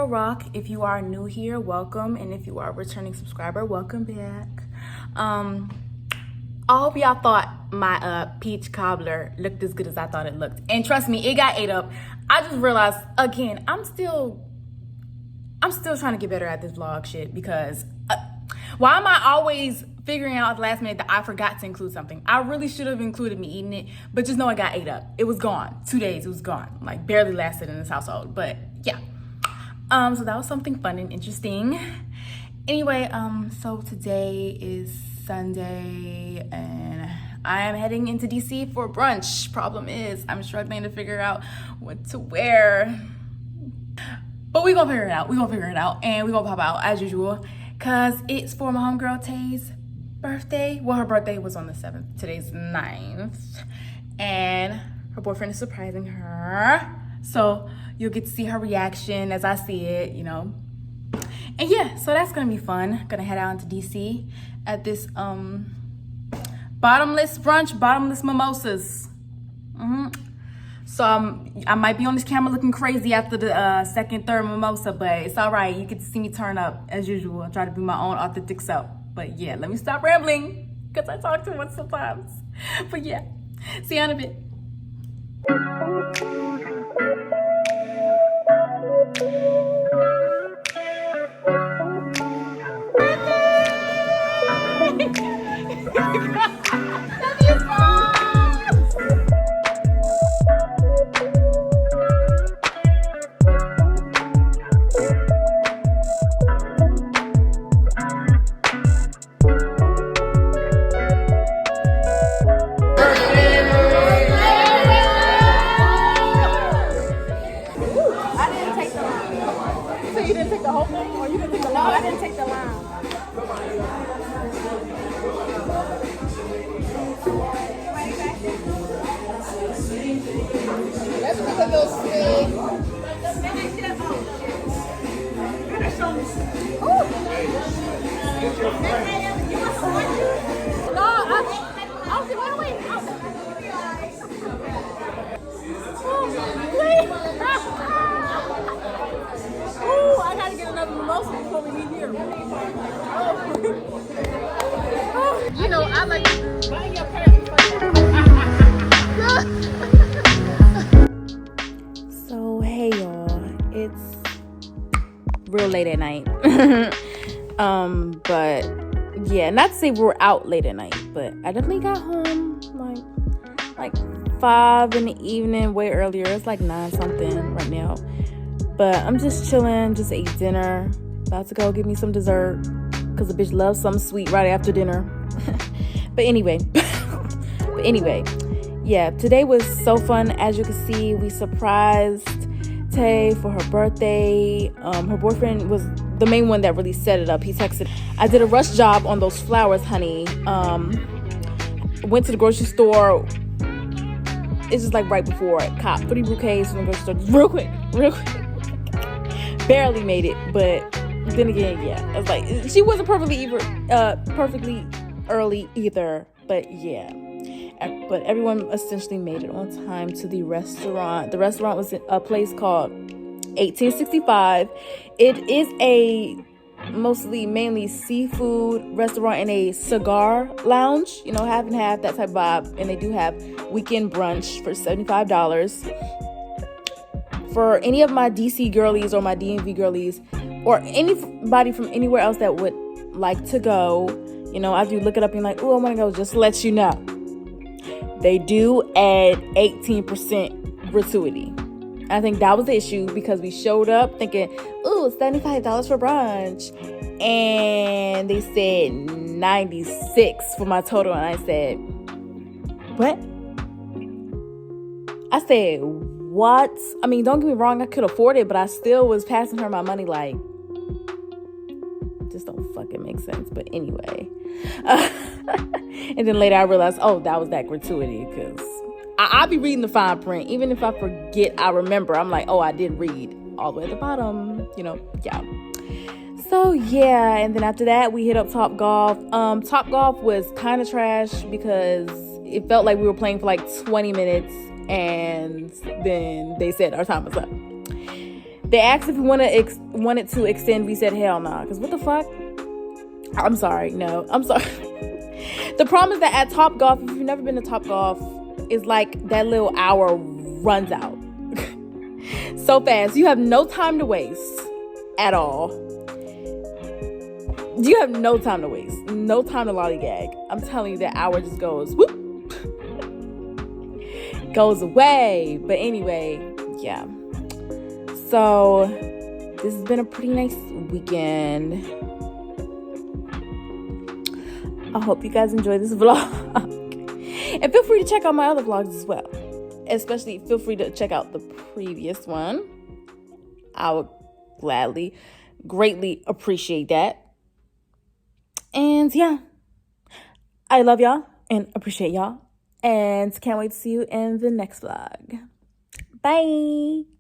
rock. If you are new here, welcome, and if you are a returning subscriber, welcome back. I hope y'all thought my peach cobbler looked as good as I thought it looked, and trust me, it got ate up. I just realized again, I'm still trying to get better at this vlog shit, because why am I always figuring out at the last minute that I forgot to include something? I really should have included me eating it, but just know it got ate up. It was gone. 2 days, it was gone. Like, barely lasted in this household, but yeah. So that was something fun and interesting. Anyway, so today is Sunday, and I am heading into DC for brunch. Problem is, I'm struggling to figure out what to wear. But we're gonna figure it out. And we're gonna pop out as usual, because it's for my homegirl Tay's birthday. Well, her birthday was on the 7th. Today's 9th. And her boyfriend is surprising her. So you'll get to see her reaction as I see it, you know. And yeah, so that's gonna be fun. Gonna head out into DC at this bottomless brunch, bottomless mimosas. So I might be on this camera looking crazy after the second, third mimosa, but it's all right. You get to see me turn up as usual. I try to be my own authentic self. But yeah, let me stop rambling, because I talk too much sometimes. But yeah, see you in a bit. I gotta get another mimosa before we leave here. You know, I like buying your parents. So hey y'all, it's real late at night. But yeah, not to say we were out late at night, but I definitely got home like 5 in the evening, way earlier. It's like 9 something right now. But I'm just chilling, just ate dinner. About to go get me some dessert, because the bitch loves something sweet right after dinner. But anyway, yeah, today was so fun. As you can see, we surprised Tay for her birthday. Her boyfriend was the main one that really set it up. He texted, I did a rush job on those flowers, honey. Went to the grocery store. It's just like right before it. Cop 3 bouquets from the grocery store. Just real quick. Barely made it, but then again, yeah. I was like, she wasn't perfectly early either, but yeah. But everyone essentially made it on time to the restaurant. The restaurant was a place called 1865. It is a mainly seafood restaurant and a cigar lounge, you know, half and half, that type of vibe. And they do have weekend brunch for $75. For any of my DC girlies or my DMV girlies, or anybody from anywhere else that would like to go, you know, after you look it up and you're like, oh, I want to go, just to let you know, they do add 18% gratuity. I think that was the issue, because we showed up thinking, ooh, $75 for brunch, and they said 96 for my total, and I said, what? I said, what? I mean, don't get me wrong, I could afford it, but I still was passing her my money like, just don't fucking make sense. But anyway, and then later I realized, oh, that was that gratuity, because I'll be reading the fine print. Even if I forget, I remember. I'm like, oh, I did read all the way at the bottom, you know, yeah. So yeah, and then after that we hit up Top Golf. Top Golf was kind of trash, because it felt like we were playing for like 20 minutes, and then they said our time was up. They asked if we wanted to extend. We said hell nah. Because what the fuck? I'm sorry. No, I'm sorry. The problem is that at Top Golf, if you've never been to Top Golf, it's like that little hour runs out so fast. You have no time to waste at all. You have no time to waste. No time to lollygag. I'm telling you, that hour just goes whoop. Goes away. But anyway, yeah. So this has been a pretty nice weekend. I hope you guys enjoy this vlog. And feel free to check out my other vlogs as well. Especially feel free to check out the previous one. I would gladly, greatly appreciate that. And yeah, I love y'all and appreciate y'all. And can't wait to see you in the next vlog. Bye.